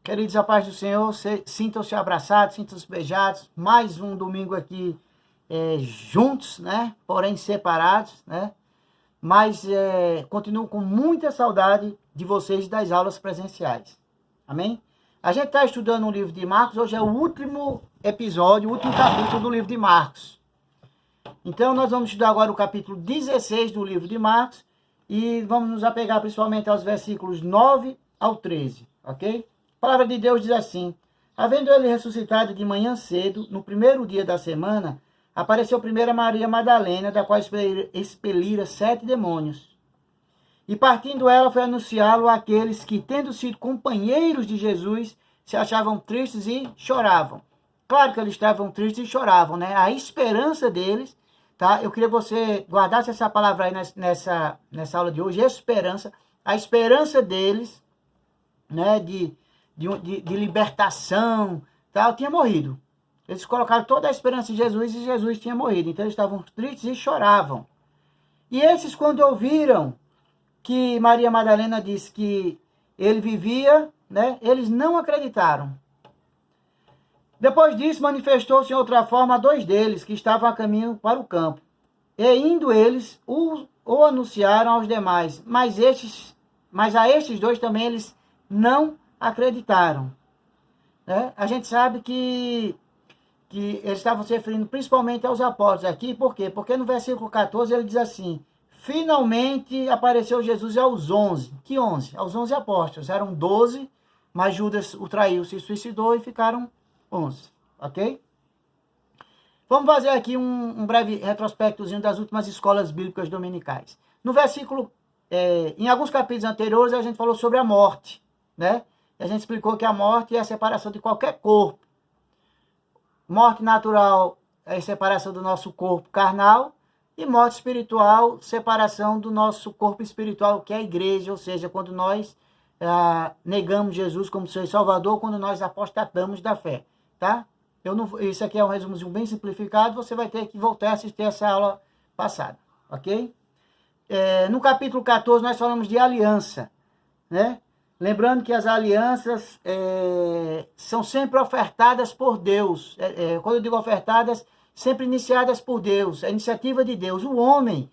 Queridos, a paz do Senhor, sintam-se abraçados, sintam-se beijados. Mais um domingo aqui juntos, né? Porém separados, né? Mas continuo com muita saudade de vocês das aulas presenciais. Amém? A gente está estudando o livro de Marcos. Hoje é o último episódio, o último capítulo do livro de Marcos. Então nós vamos estudar agora o capítulo 16 do livro de Marcos. E vamos nos apegar principalmente aos versículos 9 ao 13, ok? A palavra de Deus diz assim: havendo ele ressuscitado de manhã cedo, no primeiro dia da semana, apareceu primeiro a Maria Madalena, da qual expelira 7 demônios. E partindo ela, foi anunciá-lo àqueles que, tendo sido companheiros de Jesus, se achavam tristes e choravam. Claro que eles estavam tristes e choravam, né? A esperança deles, tá? Eu queria que você guardasse essa palavra aí nessa aula de hoje, esperança. A esperança deles, né, de libertação, tal, tinha morrido. Eles colocaram toda a esperança em Jesus e Jesus tinha morrido. Então eles estavam tristes e choravam. E esses, quando ouviram que Maria Madalena disse que ele vivia, né, eles não acreditaram. Depois disso, manifestou-se em outra forma a 2 deles, que estavam a caminho para o campo. E indo eles, o anunciaram aos demais. Mas a estes 2 também eles não acreditaram. Né? A gente sabe que eles estavam se referindo principalmente aos apóstolos aqui. Por quê? Porque no versículo 14 ele diz assim: finalmente apareceu Jesus aos 11. Que 11? Aos 11 apóstolos. Eram 12, mas Judas o traiu, se suicidou e ficaram 11. Ok? Vamos fazer aqui um breve retrospectozinho das últimas escolas bíblicas dominicais. No versículo, em alguns capítulos anteriores, a gente falou sobre a morte, né? E a gente explicou que a morte é a separação de qualquer corpo. Morte natural é a separação do nosso corpo carnal, e morte espiritual, separação do nosso corpo espiritual, que é a igreja, ou seja, quando nós negamos Jesus como Senhor e Salvador, quando nós apostatamos da fé, tá? Isso aqui é um resumozinho bem simplificado, você vai ter que voltar a assistir essa aula passada, ok? No capítulo 14 nós falamos de aliança, né? Lembrando que as alianças são sempre ofertadas por Deus. Quando eu digo ofertadas, sempre iniciadas por Deus. É a iniciativa de Deus. O homem,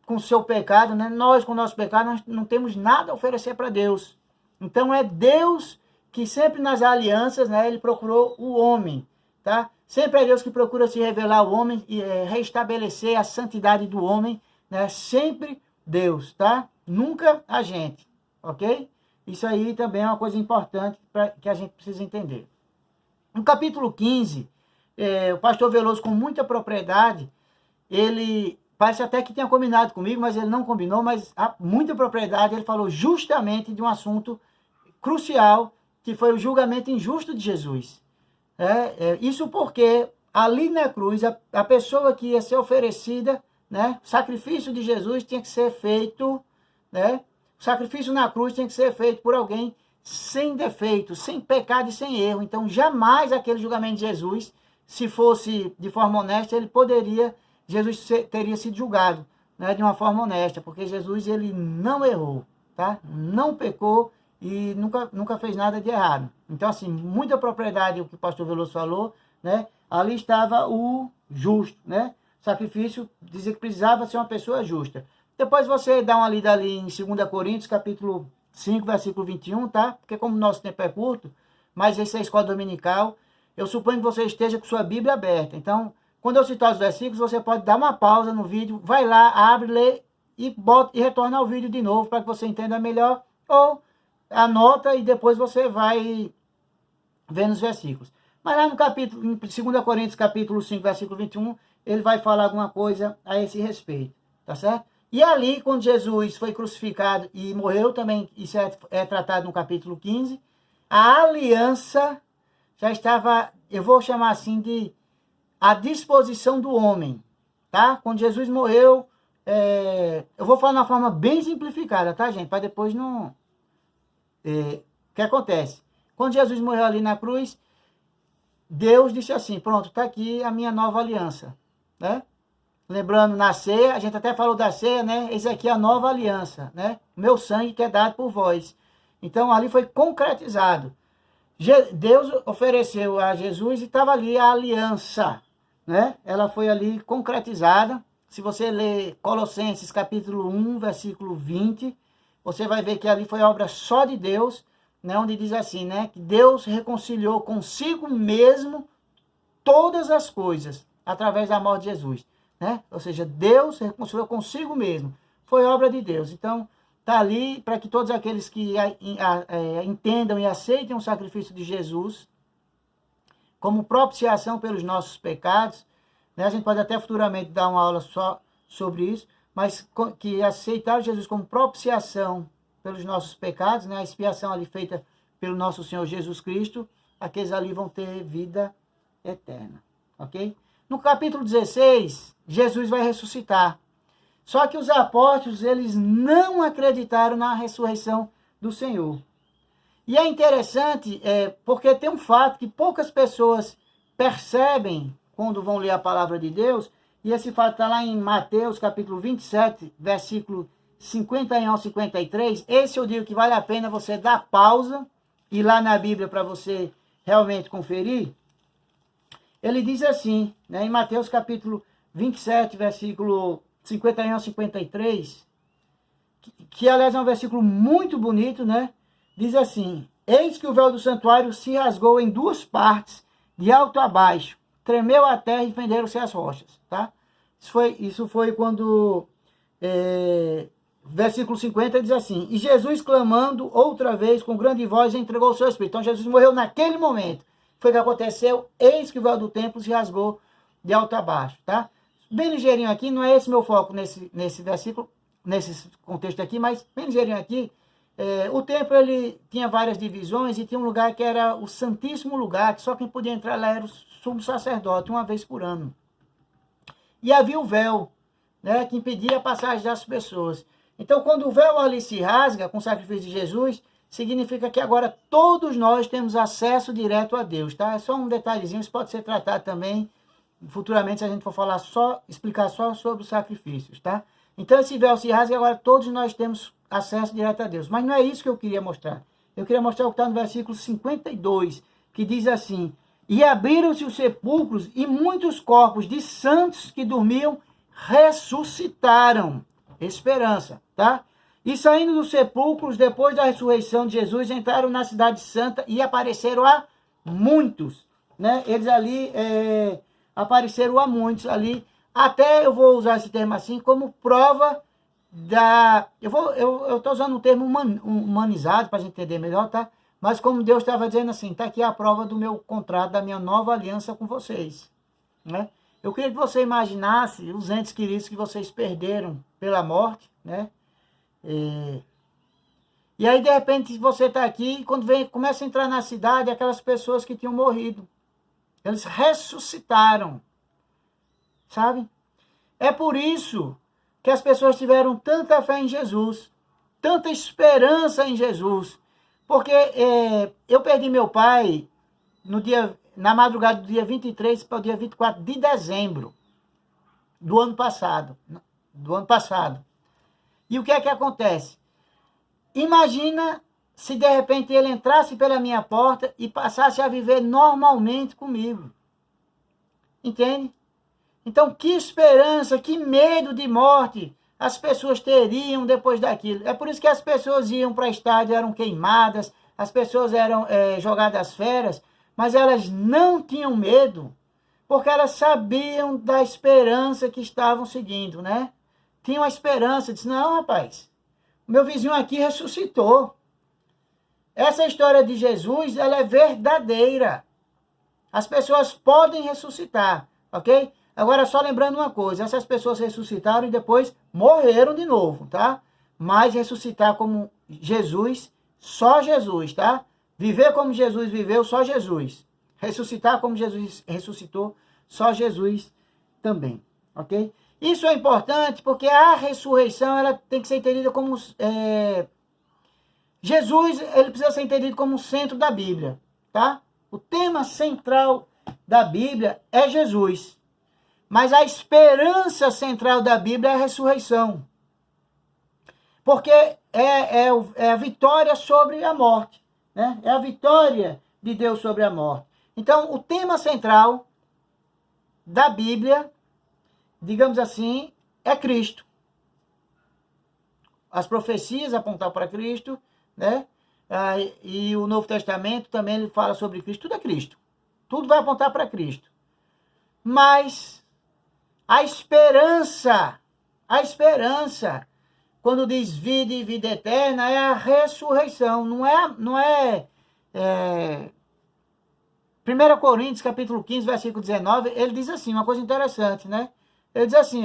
com o seu pecado, né? Nós, com o nosso pecado, nós não temos nada a oferecer para Deus. Então é Deus que sempre nas alianças, né, ele procurou o homem. Tá? Sempre é Deus que procura se revelar ao homem e restabelecer a santidade do homem. Né? Sempre Deus. Tá? Nunca a gente. Ok? Isso aí também é uma coisa importante que a gente precisa entender. No capítulo 15, o pastor Veloso, com muita propriedade, ele parece até que tinha combinado comigo, mas ele não combinou, mas há muita propriedade, ele falou justamente de um assunto crucial, que foi o julgamento injusto de Jesus. Isso porque ali na cruz, a pessoa que ia ser oferecida, né, o sacrifício de Jesus tinha que ser feito, né? O sacrifício na cruz tinha que ser feito por alguém sem defeito, sem pecado e sem erro. Então, jamais aquele julgamento de Jesus, se fosse de forma honesta, Jesus teria sido julgado, né, de uma forma honesta, porque Jesus, ele não errou, tá? Não pecou e nunca fez nada de errado. Então, assim, muita propriedade, o que o pastor Veloso falou, né? Ali estava o justo, né? O sacrifício dizia que precisava ser uma pessoa justa. Depois você dá uma lida ali em 2 Coríntios, capítulo 5, versículo 21, tá? Porque como o nosso tempo é curto, mas esse é a escola dominical, eu suponho que você esteja com sua Bíblia aberta. Então, quando eu citar os versículos, você pode dar uma pausa no vídeo, vai lá, abre, lê e retorna ao vídeo de novo para que você entenda melhor, ou anota e depois você vai vendo os versículos. Mas lá no capítulo, em 2 Coríntios, capítulo 5, versículo 21, ele vai falar alguma coisa a esse respeito, tá certo? E ali, quando Jesus foi crucificado e morreu também, isso é tratado no capítulo 15, a aliança já estava, eu vou chamar assim de à disposição do homem, tá? Quando Jesus morreu, eu vou falar de uma forma bem simplificada, tá, gente? Para depois não... o que acontece? Quando Jesus morreu ali na cruz, Deus disse assim: pronto, está aqui a minha nova aliança, né? Lembrando, na ceia, a gente até falou da ceia, né? Esse aqui é a nova aliança, né? Meu sangue que é dado por vós. Então, ali foi concretizado. Deus ofereceu a Jesus e estava ali a aliança, né? Ela foi ali concretizada. Se você ler Colossenses capítulo 1, versículo 20, você vai ver que ali foi obra só de Deus, né? Onde diz assim, né? Que Deus reconciliou consigo mesmo todas as coisas através da morte de Jesus, né? Ou seja, Deus reconciliou consigo mesmo. Foi obra de Deus. Então, está ali para que todos aqueles que entendam e aceitem o sacrifício de Jesus como propiciação pelos nossos pecados, né? A gente pode até futuramente dar uma aula só sobre isso, mas que aceitar Jesus como propiciação pelos nossos pecados, né? A expiação ali feita pelo nosso Senhor Jesus Cristo, aqueles ali vão ter vida eterna, ok? No capítulo 16, Jesus vai ressuscitar. Só que os apóstolos, eles não acreditaram na ressurreição do Senhor. E é interessante, porque tem um fato que poucas pessoas percebem quando vão ler a palavra de Deus, e esse fato está lá em Mateus, capítulo 27, versículo 51 ao 53. Esse eu digo que vale a pena você dar pausa, ir lá na Bíblia para você realmente conferir. Ele diz assim, né, em Mateus capítulo 27, versículo 51 ao 53, que aliás é um versículo muito bonito, né? Diz assim: eis que o véu do santuário se rasgou em duas partes, de alto a baixo, tremeu a terra e fenderam-se as rochas, tá? Isso foi quando, versículo 50 diz assim: e Jesus clamando outra vez com grande voz entregou o seu espírito. Então Jesus morreu naquele momento. Foi o que aconteceu, eis que o véu do templo se rasgou de alto a baixo, tá? Bem ligeirinho aqui, não é esse meu foco nesse versículo, nesse contexto aqui, mas bem ligeirinho aqui. O templo, ele tinha várias divisões e tinha um lugar que era o Santíssimo Lugar, que só quem podia entrar lá era o sumo sacerdote, uma vez por ano. E havia o véu, né, que impedia a passagem das pessoas. Então, quando o véu ali se rasga com o sacrifício de Jesus, significa que agora todos nós temos acesso direto a Deus, tá? É só um detalhezinho, isso pode ser tratado também futuramente, se a gente for explicar só sobre os sacrifícios, tá? Então, esse véu se rasga e agora todos nós temos acesso direto a Deus. Mas não é isso que eu queria mostrar. Eu queria mostrar o que está no versículo 52, que diz assim: e abriram-se os sepulcros, e muitos corpos de santos que dormiam ressuscitaram. Esperança, tá? E saindo dos sepulcros, depois da ressurreição de Jesus, entraram na cidade santa e apareceram a muitos, né? Eles ali apareceram a muitos ali. Até eu vou usar esse termo assim como prova da... Eu estou usando um termo humanizado para a gente entender melhor, tá? Mas como Deus estava dizendo assim, tá aqui a prova do meu contrato, da minha nova aliança com vocês, né? Eu queria que você imaginasse os entes queridos que vocês perderam pela morte, né? E aí, de repente, você está aqui e quando começa a entrar na cidade, aquelas pessoas que tinham morrido, eles ressuscitaram, sabe? É por isso que as pessoas tiveram tanta fé em Jesus, tanta esperança em Jesus, porque eu perdi meu pai na madrugada do dia 23 para o dia 24 de dezembro do ano passado. E o que é que acontece? Imagina se de repente ele entrasse pela minha porta e passasse a viver normalmente comigo. Entende? Então, que esperança, que medo de morte as pessoas teriam depois daquilo. É por isso que as pessoas iam para estádio, eram queimadas, as pessoas eram jogadas às feras, mas elas não tinham medo, porque elas sabiam da esperança que estavam seguindo, né? Tinham a esperança, disse, não, rapaz, meu vizinho aqui ressuscitou. Essa história de Jesus, ela é verdadeira. As pessoas podem ressuscitar, ok? Agora, só lembrando uma coisa, essas pessoas ressuscitaram e depois morreram de novo, tá? Mas ressuscitar como Jesus, só Jesus, tá? Viver como Jesus viveu, só Jesus. Ressuscitar como Jesus ressuscitou, só Jesus também, ok? Isso é importante porque a ressurreição ela tem que ser entendida como... Jesus, ele precisa ser entendido como o centro da Bíblia, tá? O tema central da Bíblia é Jesus. Mas a esperança central da Bíblia é a ressurreição. Porque é a vitória sobre a morte, né? É a vitória de Deus sobre a morte. Então, o tema central da Bíblia, digamos assim, é Cristo. As profecias apontam para Cristo, né? E o Novo Testamento também ele fala sobre Cristo. Tudo é Cristo. Tudo vai apontar para Cristo. Mas a esperança, quando diz vida e vida eterna, é a ressurreição. Não é 1 Coríntios, capítulo 15, versículo 19, ele diz assim, uma coisa interessante, né? Ele diz assim,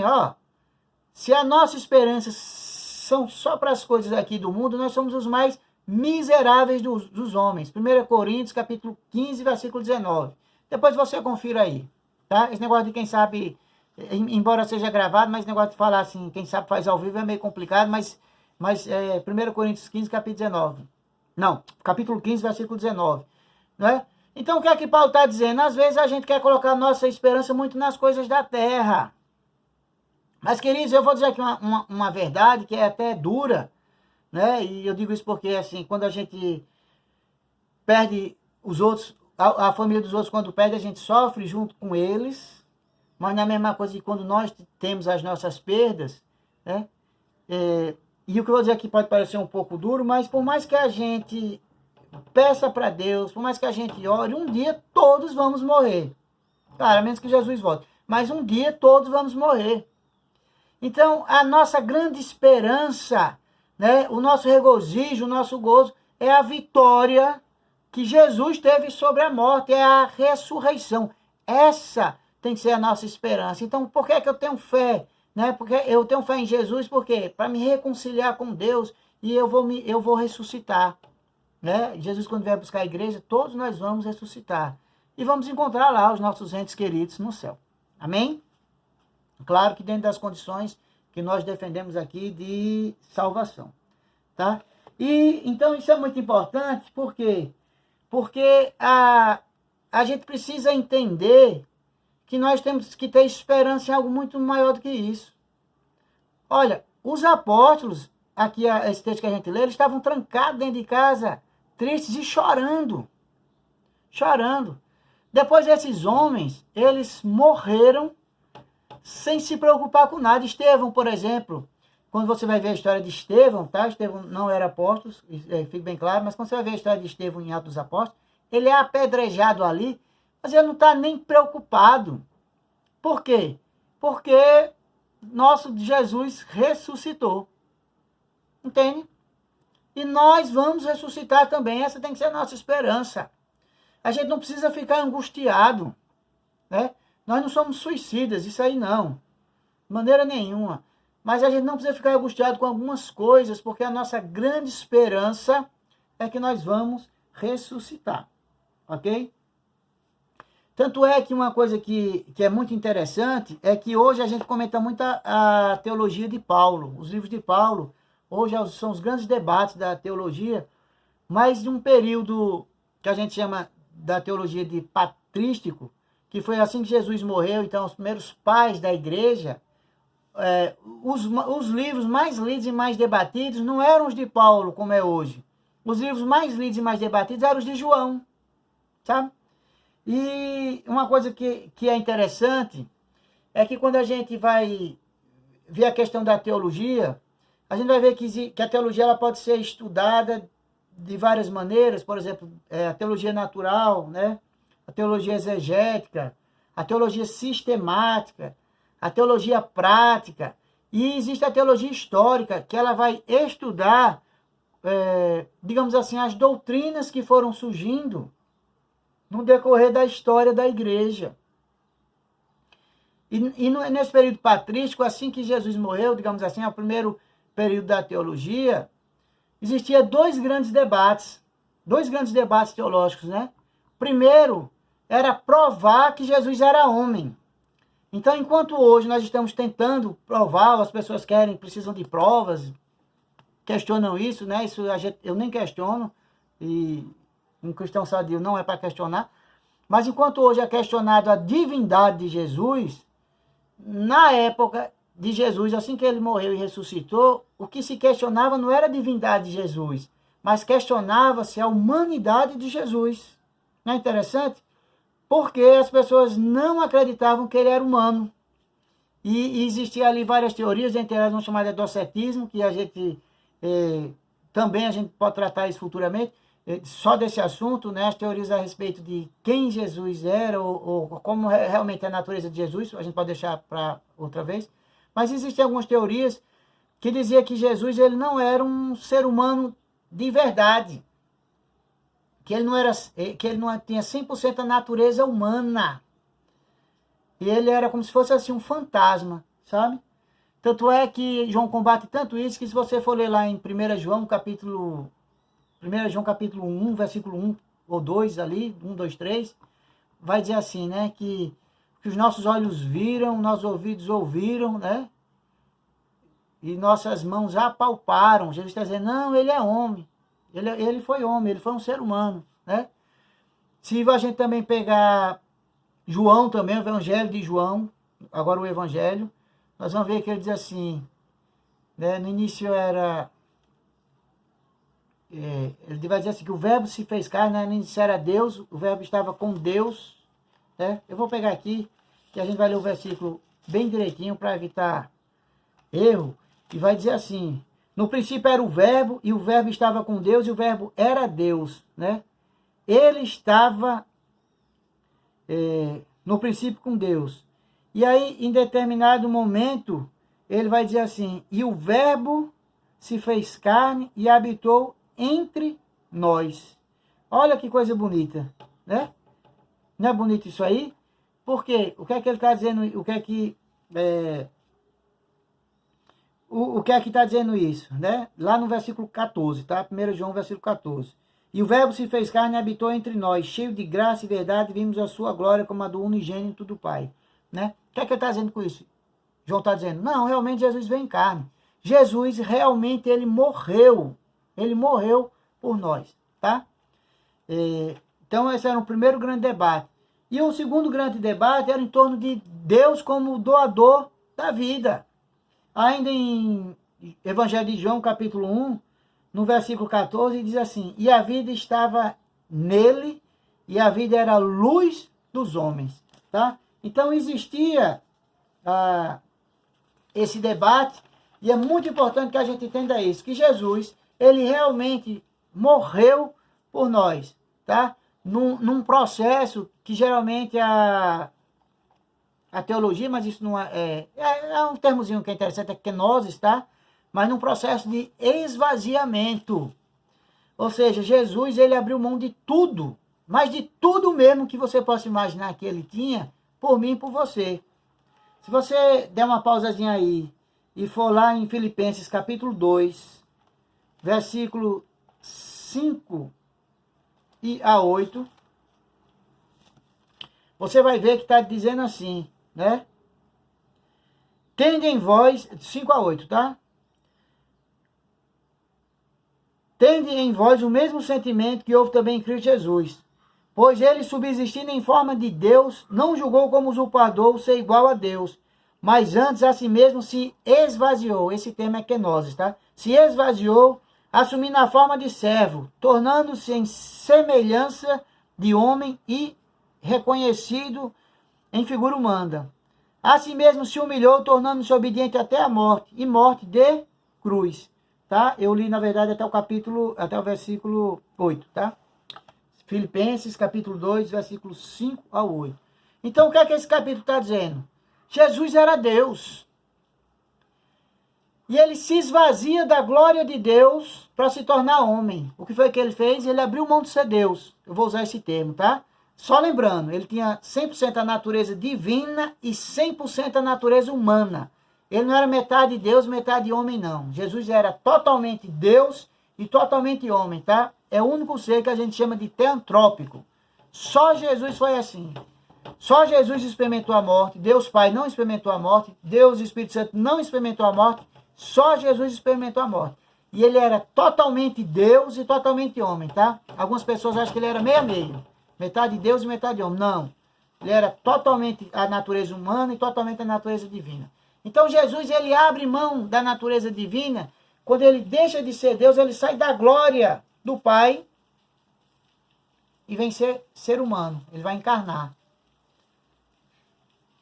se a nossa esperança são só para as coisas aqui do mundo, nós somos os mais miseráveis dos homens. 1 Coríntios, capítulo 15, versículo 19. Depois você confira aí, tá? Esse negócio de quem sabe, embora seja gravado, mas esse negócio de falar assim, quem sabe faz ao vivo é meio complicado, mas 1 Coríntios 15, capítulo 19. Não, capítulo 15, versículo 19. Não é? Então, o que é que Paulo está dizendo? Às vezes a gente quer colocar nossa esperança muito nas coisas da terra. Mas, queridos, eu vou dizer aqui uma verdade que é até dura, né? E eu digo isso porque, assim, quando a gente perde os outros, a família dos outros, quando perde, a gente sofre junto com eles, mas não é a mesma coisa que quando nós temos as nossas perdas, né? E o que eu vou dizer aqui pode parecer um pouco duro, mas por mais que a gente peça para Deus, por mais que a gente ore, um dia todos vamos morrer. Claro, a menos que Jesus volte. Mas um dia todos vamos morrer. Então, a nossa grande esperança, né, o nosso regozijo, o nosso gozo, é a vitória que Jesus teve sobre a morte, é a ressurreição. Essa tem que ser a nossa esperança. Então, por que é que eu tenho fé? Né? Porque eu tenho fé em Jesus, por quê? Para me reconciliar com Deus e eu vou ressuscitar. Né? Jesus, quando vier buscar a igreja, todos nós vamos ressuscitar. E vamos encontrar lá os nossos entes queridos no céu. Amém? Claro que dentro das condições que nós defendemos aqui de salvação. Tá? E então isso é muito importante, por quê? Porque a gente precisa entender que nós temos que ter esperança em algo muito maior do que isso. Olha, os apóstolos, aqui esse texto que a gente lê, eles estavam trancados dentro de casa, tristes e chorando. Chorando. Depois esses homens, eles morreram sem se preocupar com nada. Estevão, por exemplo, quando você vai ver a história de Estevão, tá? Estevão não era apóstolo, fica bem claro, mas quando você vai ver a história de Estevão em Atos dos Apóstolos, ele é apedrejado ali, mas ele não está nem preocupado. Por quê? Porque nosso Jesus ressuscitou. Entende? E nós vamos ressuscitar também. Essa tem que ser a nossa esperança. A gente não precisa ficar angustiado, né? Nós não somos suicidas, isso aí não. De maneira nenhuma. Mas a gente não precisa ficar angustiado com algumas coisas, porque a nossa grande esperança é que nós vamos ressuscitar. Ok? Tanto é que uma coisa que é muito interessante é que hoje a gente comenta muito a teologia de Paulo. Os livros de Paulo, hoje são os grandes debates da teologia, mas de um período que a gente chama da teologia de patrístico, que foi assim que Jesus morreu, então os primeiros pais da igreja, os livros mais lidos e mais debatidos não eram os de Paulo, como é hoje. Os livros mais lidos e mais debatidos eram os de João, sabe? E uma coisa que é interessante é que quando a gente vai ver a questão da teologia, a gente vai ver que a teologia ela pode ser estudada de várias maneiras, por exemplo, a teologia natural, né? A teologia exegética, a teologia sistemática, a teologia prática, e existe a teologia histórica, que ela vai estudar, digamos assim, as doutrinas que foram surgindo no decorrer da história da igreja. E nesse período patrístico, assim que Jesus morreu, digamos assim, é o primeiro período da teologia, existia dois grandes debates teológicos, né? Primeiro, era provar que Jesus era homem. Então, enquanto hoje nós estamos tentando provar, as pessoas precisam de provas, questionam isso, né? Isso eu nem questiono, e um cristão sadio não é para questionar. Mas enquanto hoje é questionado a divindade de Jesus, na época de Jesus, assim que ele morreu e ressuscitou, o que se questionava não era a divindade de Jesus, mas questionava-se a humanidade de Jesus. Não é interessante? Porque as pessoas não acreditavam que ele era humano. E existia ali várias teorias, entre elas uma chamada docetismo, que a gente também a gente pode tratar isso futuramente, só desse assunto, né? As teorias a respeito de quem Jesus era, ou como realmente é a natureza de Jesus, a gente pode deixar para outra vez. Mas existem algumas teorias que diziam que Jesus ele não era um ser humano de verdade. Que ele não tinha 100% a natureza humana. E ele era como se fosse assim um fantasma, sabe? Tanto é que João combate tanto isso que se você for ler lá em 1 João capítulo 1, versículo 1 ou 2 ali, 1, 2, 3, vai dizer assim, né? Que os nossos olhos viram, nossos ouvidos ouviram, né? E nossas mãos apalparam. Jesus está dizendo, não, ele é homem. Ele foi homem, ele foi um ser humano, né? Se a gente também pegar João também, o Evangelho de João, agora o Evangelho, nós vamos ver que ele diz assim, né? No início era... ele vai dizer assim, que o verbo se fez carne, né? No início era Deus, o verbo estava com Deus, né? Eu vou pegar aqui, que a gente vai ler o versículo bem direitinho para evitar erro, e vai dizer assim, no princípio era o verbo, e o verbo estava com Deus, e o verbo era Deus, né? Ele estava no princípio com Deus. E aí, em determinado momento, ele vai dizer assim, e o verbo se fez carne e habitou entre nós. Olha que coisa bonita, né? Não é bonito isso aí? Porque o que é que ele está dizendo, o que é que está dizendo isso, né? Lá no versículo 14, tá? 1 João, versículo 14. E o verbo se fez carne e habitou entre nós, cheio de graça e verdade, vimos a sua glória como a do unigênito do Pai, né? O que é que ele está dizendo com isso? João está dizendo, não, realmente Jesus veio em carne. Jesus realmente, ele morreu por nós, tá? Então esse era o primeiro grande debate. E o segundo grande debate era em torno de Deus como doador da vida. Ainda em Evangelho de João, capítulo 1, no versículo 14, diz assim, e a vida estava nele, e a vida era a luz dos homens, tá? Então existia esse debate, e é muito importante que a gente entenda isso, que Jesus, ele realmente morreu por nós, tá? Num processo que geralmente a teologia, mas isso não é um termozinho que é interessante, é kenosis, tá? Mas num processo de esvaziamento. Ou seja, Jesus, ele abriu mão de tudo, mas de tudo mesmo que você possa imaginar que ele tinha, por mim e por você. Se você der uma pausazinha aí e for lá em Filipenses capítulo 2, versículo 5 a 8, você vai ver que está dizendo assim, né? Tende em vós, 5 a 8, tá? Tende em vós o mesmo sentimento que houve também em Cristo Jesus. Pois ele, subsistindo em forma de Deus, não julgou como usurpador ser igual a Deus, mas antes a si mesmo se esvaziou. Esse termo é kenosis, tá? Se esvaziou, assumindo a forma de servo, tornando-se em semelhança de homem e reconhecido em figura humana. A si mesmo se humilhou, tornando-se obediente até a morte, e morte de cruz. Tá? Eu li, na verdade, até o versículo 8, tá? Filipenses, capítulo 2, versículos 5 a 8. Então, o que é que esse capítulo está dizendo? Jesus era Deus. E ele se esvazia da glória de Deus para se tornar homem. O que foi que ele fez? Ele abriu mão de ser Deus. Eu vou usar esse termo, tá? Só lembrando, ele tinha 100% a natureza divina e 100% a natureza humana. Ele não era metade Deus, metade homem, não. Jesus era totalmente Deus e totalmente homem, tá? É o único ser que a gente chama de teantrópico. Só Jesus foi assim. Só Jesus experimentou a morte. Deus Pai não experimentou a morte. Deus Espírito Santo não experimentou a morte. Só Jesus experimentou a morte. E ele era totalmente Deus e totalmente homem, tá? Algumas pessoas acham que ele era meio a meio. Metade Deus e metade homem. Não. Ele era totalmente a natureza humana e totalmente a natureza divina. Então Jesus, ele abre mão da natureza divina. Quando ele deixa de ser Deus, ele sai da glória do Pai e vem ser humano. Ele vai encarnar.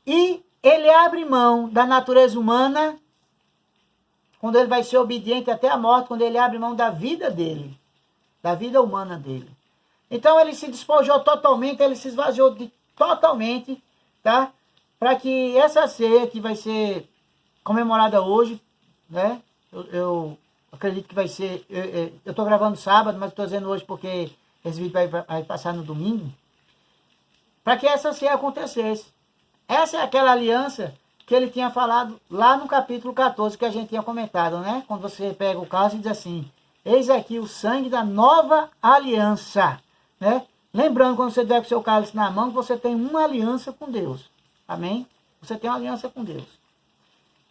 E ele abre mão da natureza humana quando ele vai ser obediente até a morte, quando ele abre mão da vida dele, da vida humana dele. Então ele se despojou totalmente, ele se esvaziou totalmente, tá? Para que essa ceia que vai ser comemorada hoje, né? Eu acredito que vai ser... Eu estou gravando sábado, mas estou dizendo hoje porque esse vídeo vai passar no domingo. Para que essa ceia acontecesse. Essa é aquela aliança que ele tinha falado lá no capítulo 14, que a gente tinha comentado, né? Quando você pega o caso e diz assim: eis aqui o sangue da nova aliança, né? Lembrando, quando você der com o seu cálice na mão, você tem uma aliança com Deus. Amém? Você tem uma aliança com Deus.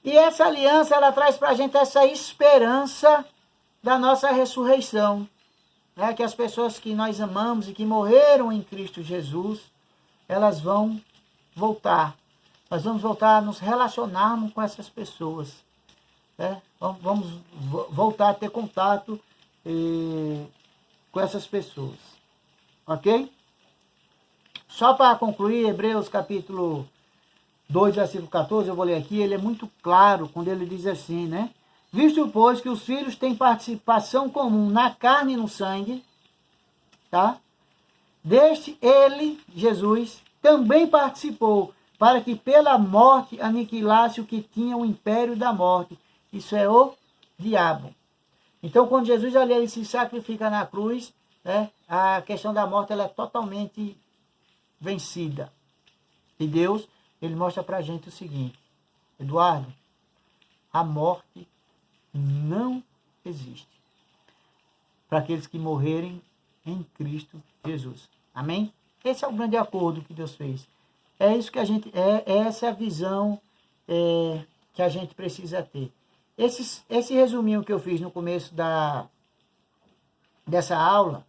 E essa aliança, ela traz para a gente essa esperança da nossa ressurreição. Né? Que as pessoas que nós amamos e que morreram em Cristo Jesus, elas vão voltar. Nós vamos voltar a nos relacionarmos com essas pessoas. Né? Vamos voltar a ter contato com essas pessoas. Ok? Só para concluir, Hebreus capítulo 2, versículo 14, eu vou ler aqui, ele é muito claro quando ele diz assim, né? Visto, pois, que os filhos têm participação comum na carne e no sangue, tá? Deste ele, Jesus, também participou, para que pela morte aniquilasse o que tinha o império da morte. Isso é o diabo. Então, quando Jesus ali ele se sacrifica na cruz, né, a questão da morte ela é totalmente vencida. E Deus, ele mostra para a gente o seguinte: Eduardo, a morte não existe para aqueles que morrerem em Cristo Jesus. Amém? Esse é o grande acordo que Deus fez. É isso que a gente, essa é a visão que a gente precisa ter. Esse resuminho que eu fiz no começo dessa aula,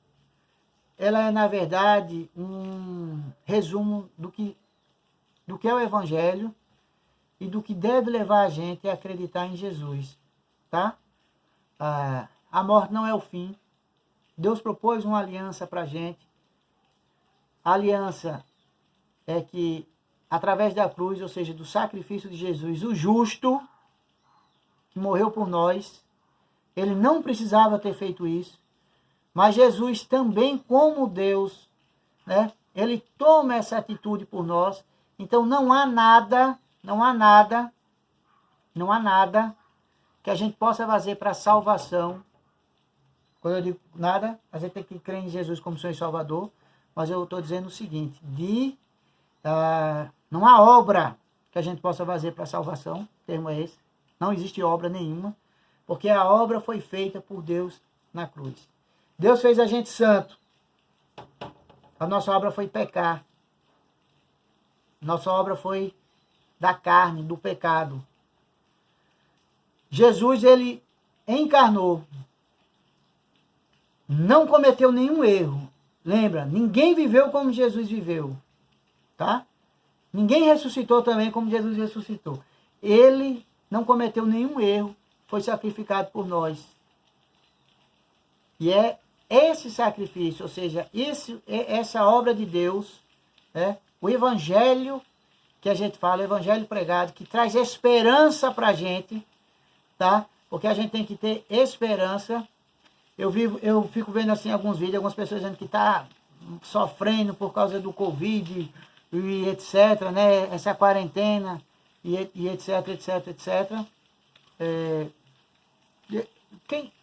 ela é, na verdade, um resumo do que é o Evangelho e do que deve levar a gente a acreditar em Jesus. Tá? A morte não é o fim. Deus propôs uma aliança para a gente. A aliança é que, através da cruz, ou seja, do sacrifício de Jesus, o justo, que morreu por nós, ele não precisava ter feito isso, mas Jesus também, como Deus, né, ele toma essa atitude por nós. Então não há nada que a gente possa fazer para salvação. Quando eu digo nada, a gente tem que crer em Jesus como Senhor e Salvador, mas eu estou dizendo o seguinte: não há obra que a gente possa fazer para salvação, o termo é esse. Não existe obra nenhuma, porque a obra foi feita por Deus na cruz. Deus fez a gente santo. A nossa obra foi pecar. Nossa obra foi da carne, do pecado. Jesus, ele encarnou. Não cometeu nenhum erro. Lembra? Ninguém viveu como Jesus viveu. Tá? Ninguém ressuscitou também como Jesus ressuscitou. Ele não cometeu nenhum erro. Foi sacrificado por nós. E é esse sacrifício, ou seja, essa obra de Deus, né? O evangelho que a gente fala, o evangelho pregado, que traz esperança para a gente, tá? Porque a gente tem que ter esperança. Eu fico vendo assim alguns vídeos, algumas pessoas dizendo que está sofrendo por causa do Covid e etc, né? Essa quarentena e etc, etc, etc.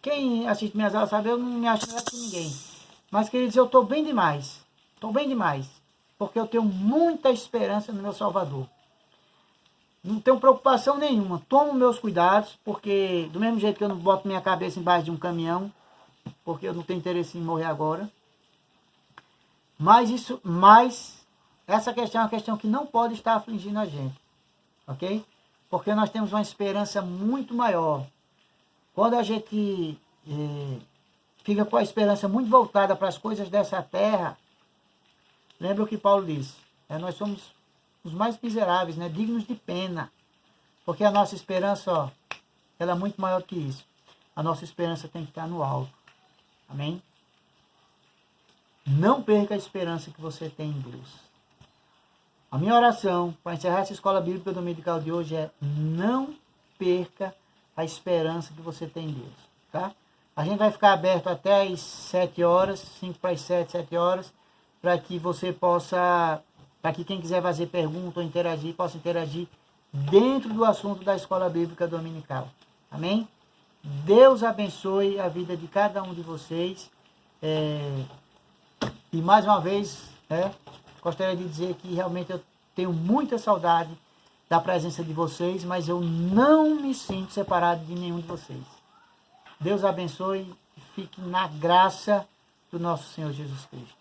Quem assiste minhas aulas sabe, eu não me acho melhor que ninguém. Mas, queridos, eu estou bem demais. Estou bem demais. Porque eu tenho muita esperança no meu Salvador. Não tenho preocupação nenhuma. Tomo meus cuidados, porque do mesmo jeito que eu não boto minha cabeça embaixo de um caminhão, porque eu não tenho interesse em morrer agora. Mas essa questão é uma questão que não pode estar afligindo a gente. Ok? Porque nós temos uma esperança muito maior. Quando a gente fica com a esperança muito voltada para as coisas dessa terra, lembra o que Paulo disse? Nós somos os mais miseráveis, né? Dignos de pena. Porque a nossa esperança, ela é muito maior que isso. A nossa esperança tem que estar no alto. Amém? Não perca a esperança que você tem em Deus. A minha oração para encerrar essa escola bíblica dominical de hoje é: não perca a esperança que você tem em Deus, tá? A gente vai ficar aberto até às 7 horas, 5 para as 7, 7 horas, para que você possa, para que quem quiser fazer pergunta ou interagir, possa interagir dentro do assunto da escola bíblica dominical. Amém? Deus abençoe a vida de cada um de vocês. E mais uma vez, gostaria de dizer que realmente eu tenho muita saudade da presença de vocês, mas eu não me sinto separado de nenhum de vocês. Deus abençoe e fique na graça do nosso Senhor Jesus Cristo.